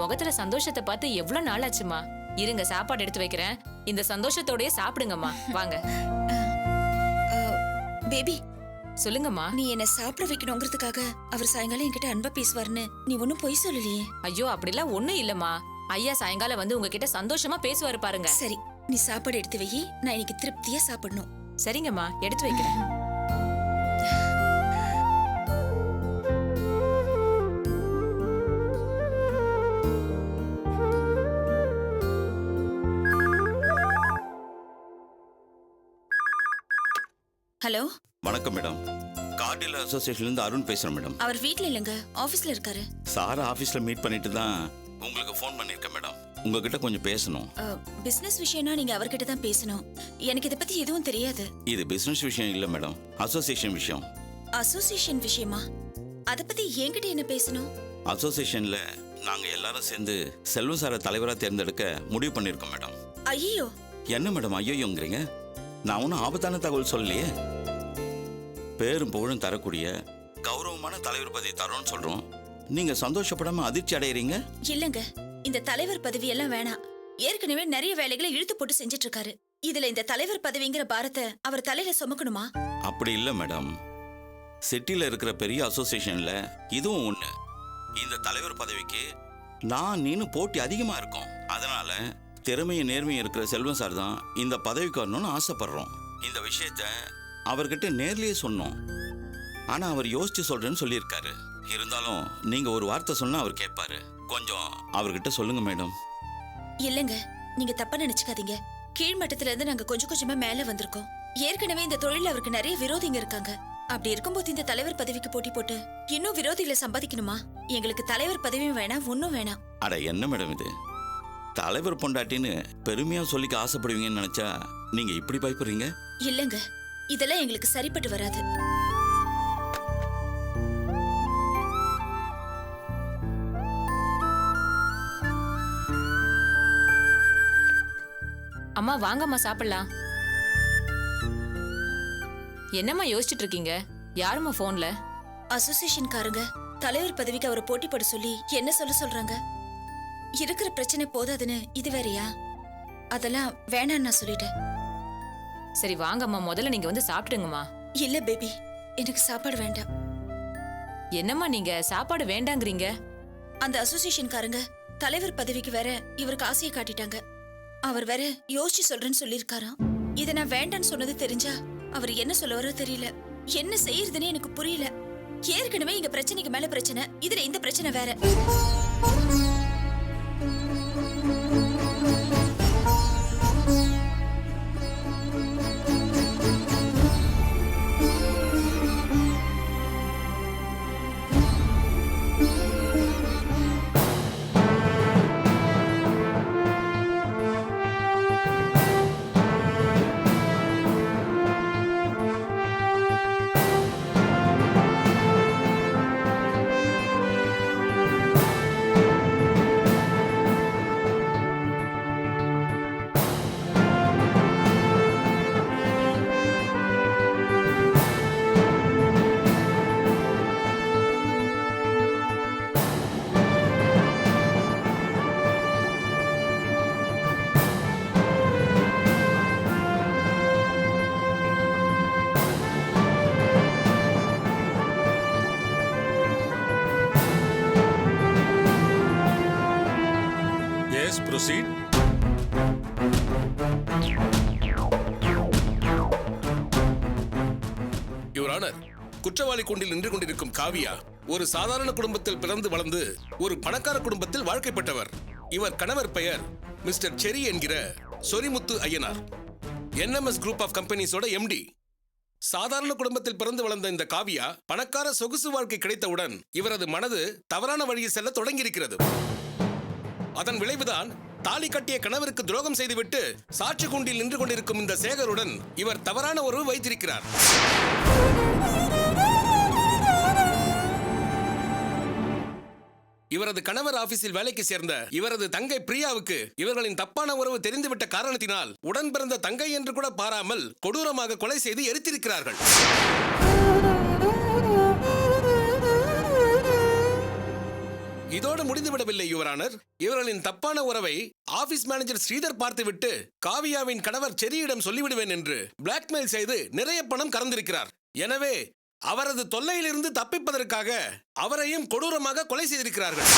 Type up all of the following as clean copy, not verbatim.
முகத்துல சந்தோஷத்தை பார்த்து எவ்வளவு நாள் ஆச்சுமா. இருங்க சாப்பாடு எடுத்து வைக்கிறேன். இந்த சந்தோஷத்தோடயே சாப்பிடுங்கம்மா. வாங்க. பேபி சொல்லுங்கம்மா. நீ என்ன சாப்பிட வைக்கணுங்கிறதுக்காக அவர் சாயங்காலம் என்கிட்ட அன்பா பேசுவாருன்னு நீ ஒன்னும் பொய் சொல்லலையே. ஐயோ அப்படிலாம் ஒண்ணும் இல்லம்மா. ஐயா சாயங்காலம் வந்து உங்ககிட்ட சந்தோஷமா பேசுவாரு பாருங்க. சரி நீ சாப்பாடு எடுத்து வை, நான் இன்னைக்கு திருப்தியா சாப்பிடணும். சரிங்கம்மா, எடுத்து வைக்கிறேன். ஹலோ வணக்கம் மேடம். கார்டியல் அசோசியேஷன்ல இருந்து அருண் பேசுறேன் மேடம். அவர் வீட்ல இல்லங்க, ஆபீஸ்ல இருக்காரு. சார் ஆபீஸ்ல மீட் பண்ணிட்டு தான் உங்களுக்கு ஃபோன் பண்ணிருக்கேன் மேடம். உங்ககிட்ட கொஞ்சம் பேசணும். பிசினஸ் விஷயம்னா நீங்க அவர்கிட்ட தான் பேசணும். எனக்கு இத பத்தி எதுவும் தெரியாது. இது பிசினஸ் விஷயம் இல்ல மேடம், அசோசியேஷன் விஷயம். அசோசியேஷன் விஷயமா? அத பத்தி என்கிட்ட என்ன பேசணும்? அசோசியேஷன்ல நாங்க எல்லாரும் சேர்ந்து செல்வம் சாரை தலைவரா தேர்ந்தெடுக்க முடிவு பண்ணிருக்கோம் மேடம். ஐயோ. என்ன மேடம் ஐயோங்கிறீங்க? நான் ஒன்றும் ஆபத்தான தகவல் சொல்லலையே. பேரும் புகழும் தரக்கூடிய கௌரவமான தலைவர் பதவி தரோன்னு சொல்றோம். நீங்க சந்தோஷப்படாம அதிர்ச்சி அடையறீங்க. இல்லங்க, இந்த தலைவர் பதவி எல்லாம் வேணாம். ஏற்கனவே நிறைய வேலைகளை இழுத்து போட்டு செஞ்சிட்டு இருக்காரு. இதுல இந்த தலைவர் பதவிங்கிற பாரத்தை அவர் தலையில சுமக்கணுமா? அப்படி இல்ல மேடம். சிட்டில இருக்கிற பெரிய அசோசியேஷன்ல இதுவும் ஒண்ணு. இந்த தலைவர் பதவிக்கு நான் நீனு போட்டி அதிகமா இருக்கும். அதனால திறமையும் நேர்மையும் இருக்கிற செல்வம் சார் தான் இந்த பதவிக்கு வரணும்னு ஆசைப்படுறோம். இந்த விஷயத்த அவர்கிட்ட நேர்லயே சொன்னோம். ஆனா அவர் யோசிச்சு சொல்றேன்னு சொல்லியிருக்காரு. இருந்தாலும் நீங்க ஒரு வார்த்தை சொன்னா அவர் கேட்பாரு. கொஞ்சம் அவர்கிட்ட சொல்லுங்க மேடம். இல்லங்க, நீங்க தப்பா நினைச்சுக்காதீங்க. கீழ்மட்டத்துல இருந்து நாங்க கொஞ்சம் கொஞ்சமா மேல வந்திருக்கோம். ஏற்கனவே இந்த தொழில அவருக்கு நிறைய விரோதிங்க இருக்காங்க. அப்படி இருக்கும்போது இந்த தலைவர் பதவிக்கு போட்டி போட்டு இன்னும் விரோதிகளை சம்பாதிக்கணுமா? எங்களுக்கு தலைவர் பதவியும் வேணாம், ஒன்னும் வேணாம். அட என்ன மேடம் இது? தலைவர் பொண்டாட்டின்னு பெருமையா சொல்லிக்க ஆசைப்படுவீங்கன்னு நினைச்சா நீங்க இப்படி பயப்படுறீங்க? இல்லங்க, இதெல்லாம் எங்களுக்கு சரிப்பட்டு வராது. அம்மா வாங்கம்மா சாப்பிடலாம். என்னம்மா யோசிச்சுட்டு இருக்கீங்க? யாரும்மா போன்ல? அசோசியேஷன் காரங்க தலைவர் பதவிக்கு அவரை போட்டி போட சொல்லி என்ன சொல்றாங்க. இருக்கிற பிரச்சனை போதாதுன்னு இது வேறயா? அதெல்லாம் வேணான்னு நான் சொல்லிட்டேன். சரி வாங்கம்மா, முதல்ல நீங்க வந்து சாப்பிடுங்கம்மா. இல்ல பேபி, எனக்கு சாப்பாடு வேண்டாம். என்னம்மா நீங்க சாப்பாடு வேண்டாங்கிறீங்க? அந்த அசோசியேஷன் காரங்க தலைவர் பதவிக்கு வேற இவருக்கு ஆசையை காட்டிட்டாங்க. அவர் வேற யோசிச்சு சொல்றேன்னு சொல்லிருக்காராம். இத நான் வேண்டான்னு சொன்னது தெரிஞ்சா அவர் என்ன சொல்லுவாரோ தெரியல. என்ன செய்யறதுன்னு எனக்கு புரியல. ஏற்கனவே இங்க பிரச்சனைக்கு மேல பிரச்சனை, இதுல இந்த பிரச்சனை வேற. Proceed. Your Honor, குற்றவாளி கூண்டில் நின்று கொண்டிருக்கும் காவியா ஒரு சாதாரண குடும்பத்தில் பிறந்து வளர்ந்து ஒரு பணக்கார குடும்பத்தில் வாழ்க்கைப்பட்டவர். இவர் கணவர் பெயர் மிஸ்டர் செரி என்கிற Sorimuthu Ayyanar, NMS group of கம்பெனிஸோட MD. சாதாரண குடும்பத்தில் பிறந்து வளர்ந்த இந்த காவியா பணக்கார சொகுசு வாழ்க்கை கிடைத்தவுடன் இவரது மனது தவறான வழியில் செல்ல தொடங்கியிருக்கிறது. அதன் விளைவுதான் தாலி கட்டிய கணவருக்கு துரோகம் செய்துவிட்டு சாட்சி கூண்டில் நின்று கொண்டிருக்கும் இந்த சேகருடன் இவர் தவறான உறவு வைத்திருக்கிறார். இவரது கணவர் ஆபீஸில் வேலைக்கு சேர்ந்த இவரது தங்கை பிரியாவுக்கு இவர்களின் தப்பான உறவு தெரிந்துவிட்ட காரணத்தினால் உடன் பிறந்த தங்கை என்று கூட பாராமல் கொடூரமாக கொலை செய்து எரித்திருக்கிறார்கள். இதோடு முடிந்துவிடவில்லை யுவரானர். இவர்களின் தப்பான உறவை ஆபீஸ் மேனேஜர் ஸ்ரீதர் பார்த்துவிட்டு காவியாவின் கணவர் செரியிடம் சொல்லிவிடுவேன் என்று பிளாக்மெயில் செய்து நிறைய பணம் கறந்திருக்கிறார். எனவே அவரது தொல்லையிலிருந்து தப்பிப்பதற்காக அவரையும் கொடூரமாக கொலை செய்திருக்கிறார்கள்.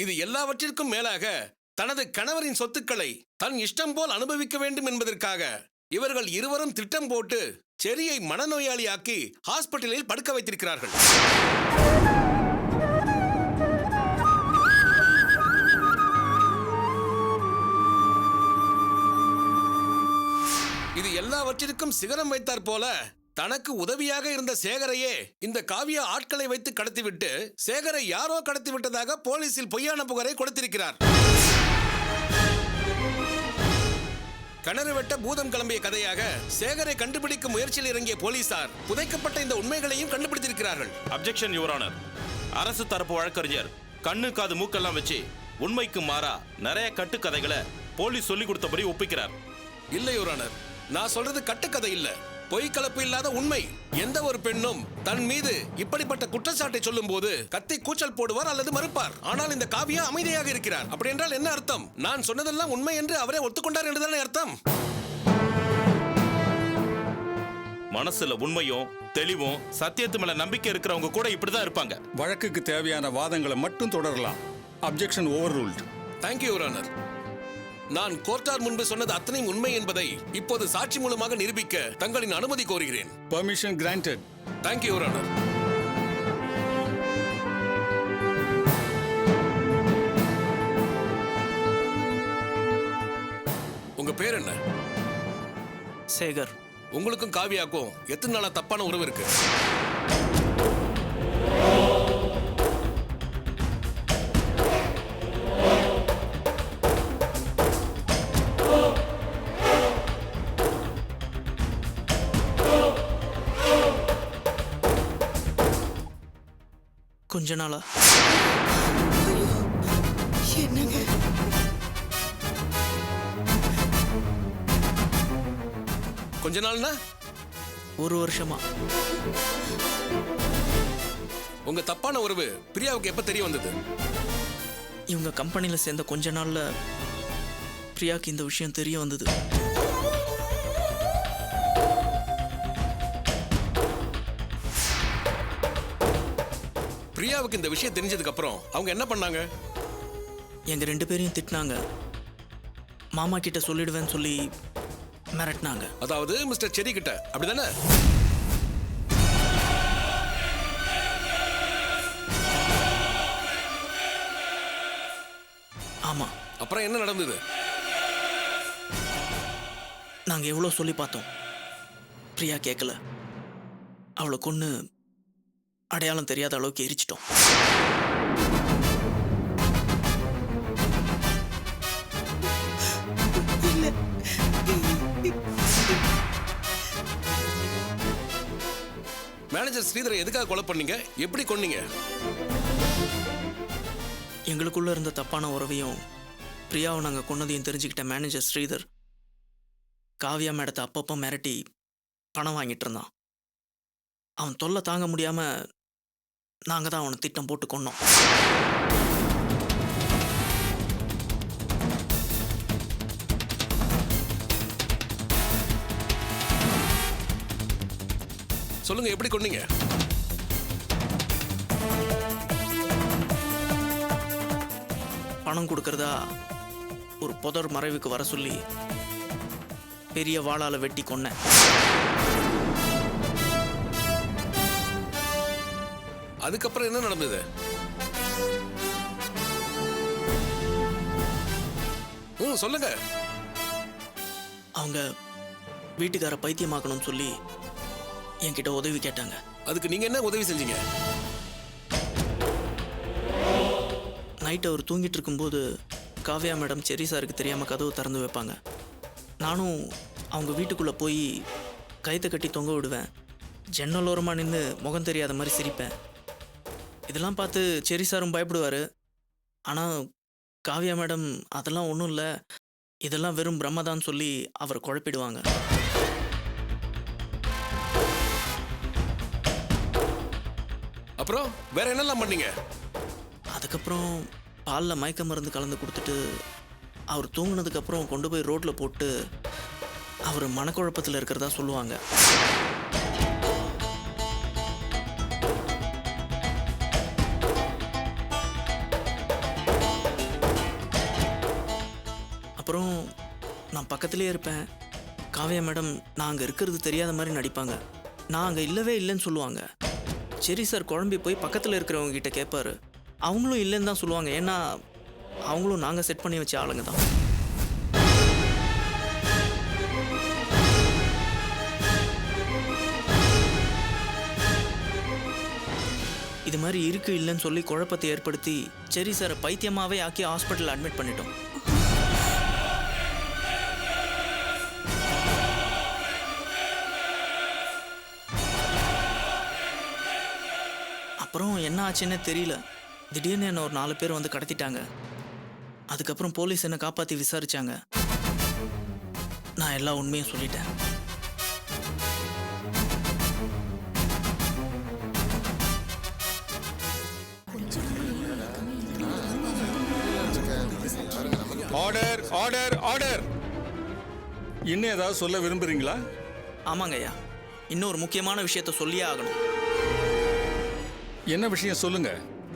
இது எல்லாவற்றிற்கும் மேலாக தனது கணவரின் சொத்துக்களை தன் இஷ்டம் போல் அனுபவிக்க வேண்டும் என்பதற்காக இவர்கள் இருவரும் திட்டம் போட்டு செரியை மனநோயாளியாக்கி ஹாஸ்பிட்டலில் படுக்க வைத்திருக்கிறார்கள். இது எல்லாவற்றிற்கும் சிகரம் வைத்தார் போல தனக்கு உதவியாக இருந்த சேகரையே இந்த காவியா ஆட்களை வைத்து கடத்திவிட்டு சேகரை யாரோ கடத்திவிட்டதாக போலீசில் பொய்யான புகாரை கொடுத்திருக்கிறார். கிணறு வெட்ட பூதம் கிளம்பிய கதையாக சேகரை கண்டுபிடிக்கும் முயற்சியில் இறங்கிய போலீசார் புதைக்கப்பட்ட இந்த உண்மைகளையும் கண்டுபிடித்திருக்கிறார்கள். Objection your honour. அரசு தரப்பு வழக்கறிஞர் கண்ணு காது மூக்கெல்லாம் வச்சு உண்மைக்கு மாறா நிறைய கட்டுக்கதைகளை போலீஸ் சொல்லி கொடுத்தபடி ஒப்பிக்கிறார். இல்லை யுவர் ஆனர், நான் சொல்றது கட்டுக்கதை இல்ல, பொய் கலப்பு இல்லாத உண்மை. எந்த ஒரு பெண்ணும் தன் மீது இப்படிப்பட்ட குற்றச்சாட்டை சொல்லும் போது கத்தி கூச்சல் போடுவார் அல்லது மறுப்பார். ஆனால் இந்த காவியா அமைதியாக இருக்கிறார். அப்படி என்றால் என்ன அர்த்தம்? நான் சொன்னதெல்லாம் உண்மை என்று அவரே ஒத்துக்கொண்டார் என்றுதானே அர்த்தம்? மனசுல உண்மையும் தெளிவும் சத்தியத்து மேல நம்பிக்கை இருக்கிறவங்க கூட இப்படிதான் இருப்பாங்க. வழக்குக்கு தேவையான வாதங்களை மட்டும் தொடரலாம். Objection over ruled. Thank you your honour. நான் கோர்ட்டார் முன்பு சொன்னது அத்தனையும் உண்மை என்பதை இப்போது சாட்சி மூலமாக நிரூபிக்க தங்களின் அனுமதி கோருகிறேன். Permission granted. Thank you your honour. உங்க பேர் என்ன? சேகர். உங்களுக்கும் காவியாக்கும் எத்தனை நாளா தப்பான உறவு இருக்கு? கொஞ்ச நாளா. என்னங்க? கொஞ்ச நாள்னா ஒரு வருஷமா. உங்க தப்பான உறவு பிரியாவுக்கு எப்ப தெரிய வந்தது? இவங்க கம்பெனியில் சேர்ந்த கொஞ்ச நாள்ல பிரியாக்கு இந்த விஷயம் தெரிய வந்தது. பிரியாவுக்கு இந்த விஷயம் தெரிஞ்சதுக்கு அப்புறம் அவங்க என்ன பண்ணாங்க? எங்க 2 பேரையும் திட்டினாங்க. மாமா கிட்ட சொல்லிடுவேன்னு சொல்லி மிரட்டினாங்க. அதாவது மிஸ்டர் செரி கிட்ட, அப்படிதானே? ஆமா. அப்புறம் என்ன நடந்தது? நாங்க எவ்வளோ சொல்லி பார்த்தோம், பிரியா கேட்கல. அவளை கொன்னு அடையாளம் தெரியாத அளவுக்கு எரிச்சிட்டோம். மேனேஜர் ஸ்ரீதரை எதுக்காக கொலை பண்ணீங்க? எப்படி கொன்னீங்க? எங்களுக்குள்ள இருந்த தப்பான உறவையும் பிரியாவை நாங்கள் கொன்னதையும் தெரிஞ்சுக்கிட்ட மேனேஜர் ஸ்ரீதர் காவியா மேடத்தை அப்பப்போ மிரட்டி பணம் வாங்கிட்டு இருந்தான். அவன் தொல்லை தாங்க முடியாம நாங்கள் தான் அவனை திட்டம் போட்டு கொன்னோம். சொல்லுங்க, எப்படி கொன்னீங்க? பணம் கொடுக்கறதா ஒரு புதர் மறைவுக்கு வர சொல்லி பெரிய வாளால வெட்டி கொன்னேன். அதுக்கப்புறம் என்ன நடந்தது? சொல்லுங்க. அவங்க வீட்டுக்கார பைத்தியமாக்கணும்னு சொல்லி என்கிட்ட உதவி கேட்டாங்க. அதுக்கு நீங்க என்ன உதவி செஞ்சீங்க? நைட்டு அவர் தூங்கிட்டு இருக்கும்போது காவியா மேடம் செரி சாருக்கு தெரியாமல் கதவு திறந்து வைப்பாங்க. நானும் அவங்க வீட்டுக்குள்ளே போய் கைத்தை கட்டி தொங்க விடுவேன். ஜன்னலோரமாக நின்று முகம் தெரியாத மாதிரி சிரிப்பேன். இதெல்லாம் பார்த்து செரி சாரும் பயப்படுவார். ஆனால் காவியா மேடம் அதெல்லாம் ஒன்றும் இல்லை, இதெல்லாம் வெறும் பிரம்மதான் சொல்லி அவர் குழப்பிடுவாங்க. அப்புறம் வேற என்னெல்லாம் பண்ணீங்க? அதுக்கப்புறம் பாலில் மயக்க மருந்து கலந்து கொடுத்துட்டு அவர் தூங்குனதுக்கப்புறம் கொண்டு போய் ரோட்டில் போட்டு அவர் மனக்குழப்பத்தில் இருக்கிறதா சொல்லுவாங்க. அப்புறம் நான் பக்கத்துலேயே இருப்பேன். காவ்யா மேடம் நான் அங்கே இருக்கிறது தெரியாத மாதிரி நடிப்பாங்க. நான் அங்கே இல்லவே இல்லைன்னு சொல்லுவாங்க. சரி சார் குழம்பி போய் பக்கத்தில் இருக்கிறவங்க கிட்ட கேட்பாரு. அவங்களும் இல்லைன்னு தான் சொல்லுவாங்க. ஏன்னா அவங்களும் நாங்கள் செட் பண்ணி வச்ச ஆளுங்க தான். இது மாதிரி இருக்கு இல்லைன்னு சொல்லி குழப்பத்தை ஏற்படுத்தி சரி சார் பைத்தியமாகவே ஆக்கி ஹாஸ்பிட்டல் அட்மிட் பண்ணிட்டோம். அப்புறம் என்ன ஆச்சுன்னே தெரியல. திடீர்னு என்ன ஒரு 4 பேர் வந்து கடத்திட்டாங்க. அதுக்கப்புறம் போலீஸ் என்னை காப்பாற்றி விசாரிச்சாங்க. நான் எல்லா உண்மையும் சொல்லிட்டேன். Order order order. இன்னும் ஏதாவது சொல்ல விரும்புறீங்களா? ஆமாங்க ஐயா, இன்னொரு முக்கியமான விஷயத்த சொல்லியே ஆகணும். என்ன விஷயம் சொல்லுங்க.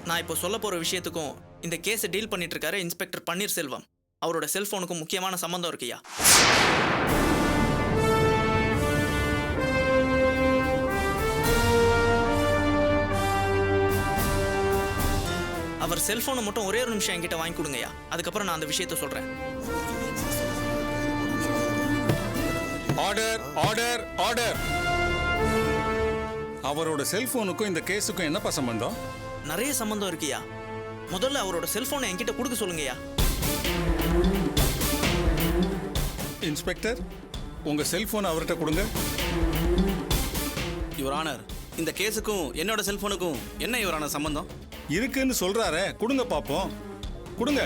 நான் இப்போ சொல்ல போகிற விஷயத்துக்கும் இந்த கேஸை டீல் பண்ணிட்டு இருக்காரு இன்ஸ்பெக்டர் பன்னீர்செல்வம். அவரோட செல்ஃபோனுக்கும் முக்கியமான சம்பந்தம் இருக்குயா. அவர் செல்ஃபோனை மட்டும் ஒரே ஒரு நிமிஷம் என்கிட்ட வாங்கி கொடுங்கய்யா. அதுக்கப்புறம் நான் அந்த விஷயத்த சொல்கிறேன். Order order order. அவரோட செல்போனுக்கும் இந்த கேஸுக்கும் என்னப்பா சம்பந்தம்? நிறைய சம்பந்தம் இருக்குயா. முதல்ல அவரோட செல்ஃபோனை என்கிட்ட கொடுக்க சொல்லுங்கய்யா. இன்ஸ்பெக்டர், உங்க செல்போன் அவர்கிட்ட கொடுங்க. யுவர் ஆனர், இந்த கேஸுக்கும் என்னோட செல்போனுக்கும் என்ன யுவர் ஆனர் சம்பந்தம்? இருக்குன்னு சொல்றாரே, கொடுங்க பாப்போம். கொடுங்க.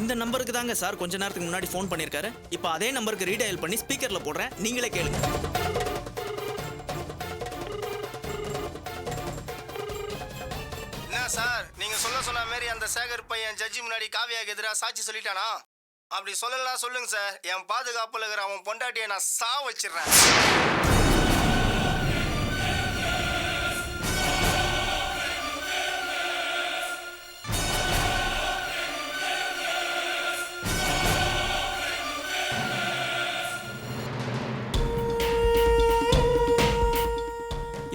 இந்த நம்பருக்கு தாங்க சார் கொஞ்ச நேரத்துக்கு முன்னாடி ஃபோன் பண்ணியிருக்காரு. இப்போ அதே நம்பருக்கு ரீடயல் பண்ணி ஸ்பீக்கரில் போடுறேன், நீங்களே கேளுங்க. என்ன சார், நீங்க சொன்ன மாதிரி அந்த சேகர் பையன் ஜட்ஜி முன்னாடி காவியாக்கு எதிராக சாட்சி சொல்லிட்டானா? அப்படி சொல்லலாம் சொல்லுங்க சார். என் பாதுகாப்புல இருக்கிற அவன் பொண்டாட்டியை நான் வச்சிடுறேன்.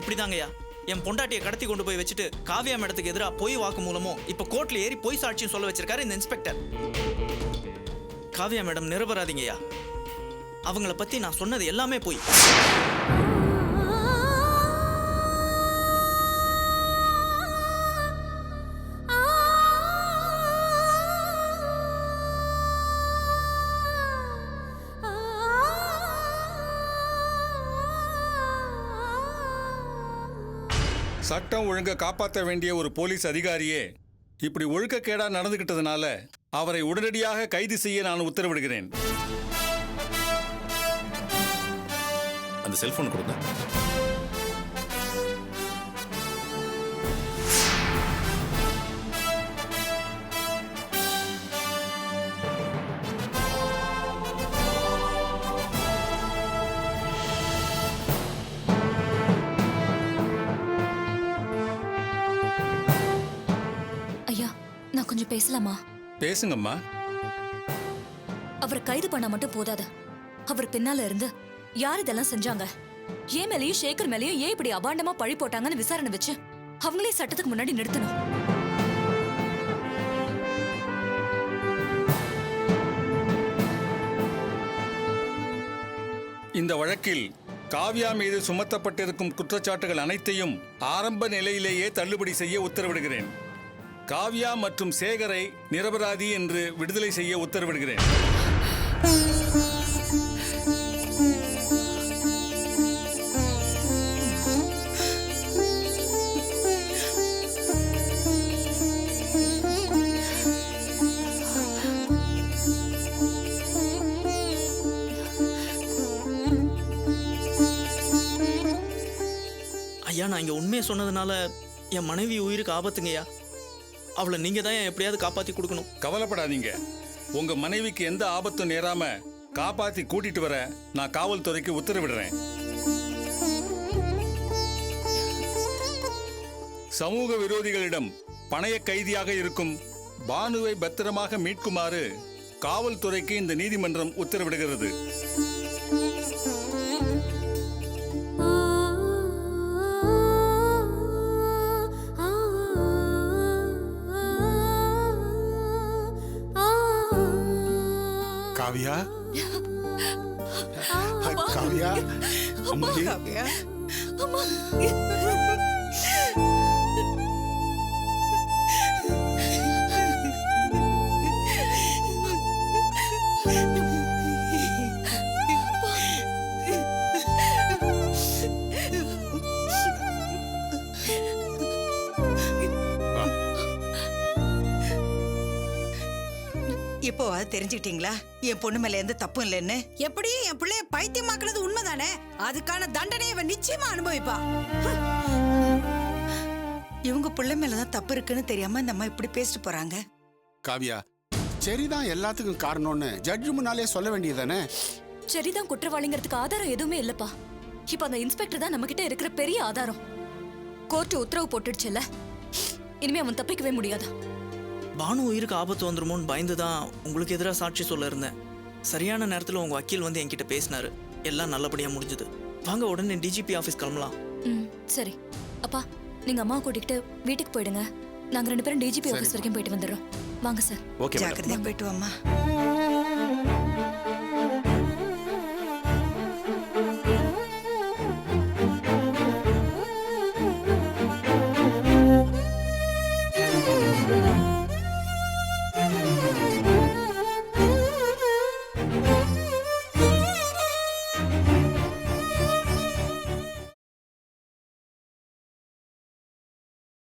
இப்படிதாங்கய்யா என் பொண்டாட்டியை கடத்தி கொண்டு போய் வச்சுட்டு காவியா மேடத்துக்கு எதிராக பொய் வாக்கு மூலமும் இப்போ கோர்ட்ல ஏறி பொய் சாட்சியும் சொல்ல வச்சிருக்காரு இந்த இன்ஸ்பெக்டர். காவியா மேடம் நிரபராதிங்கய்யா. அவங்கள பத்தி நான் சொன்னது எல்லாமே பொய். சட்டம் ஒழுங்கை காப்பாற்ற வேண்டிய ஒரு போலீஸ் அதிகாரியே இப்படி ஒழுக்கக்கேடா நடந்துகிட்டதுனால அவரை உடனடியாக கைது செய்ய நான் உத்தரவிடுகிறேன். அந்த செல்போன் கொடுங்க. நான் கொஞ்சம் பேசலாமா? பேசுங்கம்மா. அவரை கைது பண்ணா மட்டும் போதாது. அவர் பின்னால இருந்து யார் இதெல்லாம் செஞ்சாங்க, ஏன் மேலேயும் சேகர் மேலேயும் ஏன் இப்படி அபாண்டமா பழி போட்டாங்கன்னு விசாரணை வச்சு அவங்களே சட்டத்துக்கு முன்னாடி நிறுத்தணும். இந்த வழக்கில் காவ்யா மீது சுமத்தப்பட்டிருக்கும் குற்றச்சாட்டுகள் அனைத்தையும் ஆரம்ப நிலையிலேயே தள்ளுபடி செய்ய உத்தரவிடுகிறேன். காவ்யா மற்றும் சேகரை நிரபராதி என்று விடுதலை செய்ய உத்தரவிடுகிறேன். ஐயா, நான் இங்கே உண்மையை சொன்னதுனால என் மனைவி உயிருக்கு ஆபத்துங்கய்யா. அவளை நீங்கள் தான் எப்படியாவது காப்பாற்றி கொடுக்கணும். கவலைப்படாதீங்க. உங்க மனைவிக்கு எந்த ஆபத்தும் நேராம காப்பாத்தி கூட்டிட்டு வர நான் காவல்துறைக்கு உத்தரவிடுறேன். சமூக விரோதிகளிடம் பணைய கைதியாக இருக்கும் பானுவை பத்திரமாக மீட்குமாறு காவல்துறைக்கு இந்த நீதிமன்றம் உத்தரவிடுகிறது. காவியா, காவியா, அம்மா, காவியா, அம்மா. இப்போ தெரிஞ்சுக்கிட்டீங்களா என் பொண்ணு மேல எந்த தப்பும் இல்லைன்னு? எப்படியும் என் பிள்ளைய பைத்தியமாக்குறது உண்மைதானே? அதுக்கான தண்டனையை இவன் நிச்சயமா அனுபவிப்பா. இவங்க பிள்ளை மேலதான் தப்பு இருக்குன்னு தெரியாம இந்த அம்மா இப்படி பேசிட்டு போறாங்க. காவியா, சரிதான் எல்லாத்துக்கும் காரணம்னு ஜட்ஜு முன்னாலே சொல்ல வேண்டியதானே? சரிதான் குற்றவாளிங்கிறதுக்கு ஆதாரம் எதுவுமே இல்லப்பா. இப்ப அந்த இன்ஸ்பெக்டர் தான் நம்ம கிட்ட இருக்கிற பெரிய ஆதாரம். கோர்ட் உத்தரவு போட்டுடுச்சுல்ல, இனிமே அவன் தப்பிக்கவே முடியாது. பானு உயிருக்கு ஆபத்து வந்துருமோன்னு பயந்து தான் உங்களுக்கு எதிராக சாட்சி சொல்ல இருந்தேன். சரியான நேரத்தில் உங்கள் வக்கீல் வந்து என்கிட்ட பேசினாரு. எல்லாம் நல்லபடியாக முடிஞ்சுது. வாங்க உடனே டிஜிபி ஆஃபீஸ் கிளம்பலாம். சரி அப்பா, நீங்க அம்மா கூட்டிகிட்டு வீட்டுக்கு போயிடுங்க. நாங்க 2 பேரும் டிஜிபி ஆஃபீஸ் வரைக்கும் போயிட்டு வந்துடுறோம். வாங்க சார். ஓகே, ஜாக்கிரதையா போயிட்டு வாம்மா.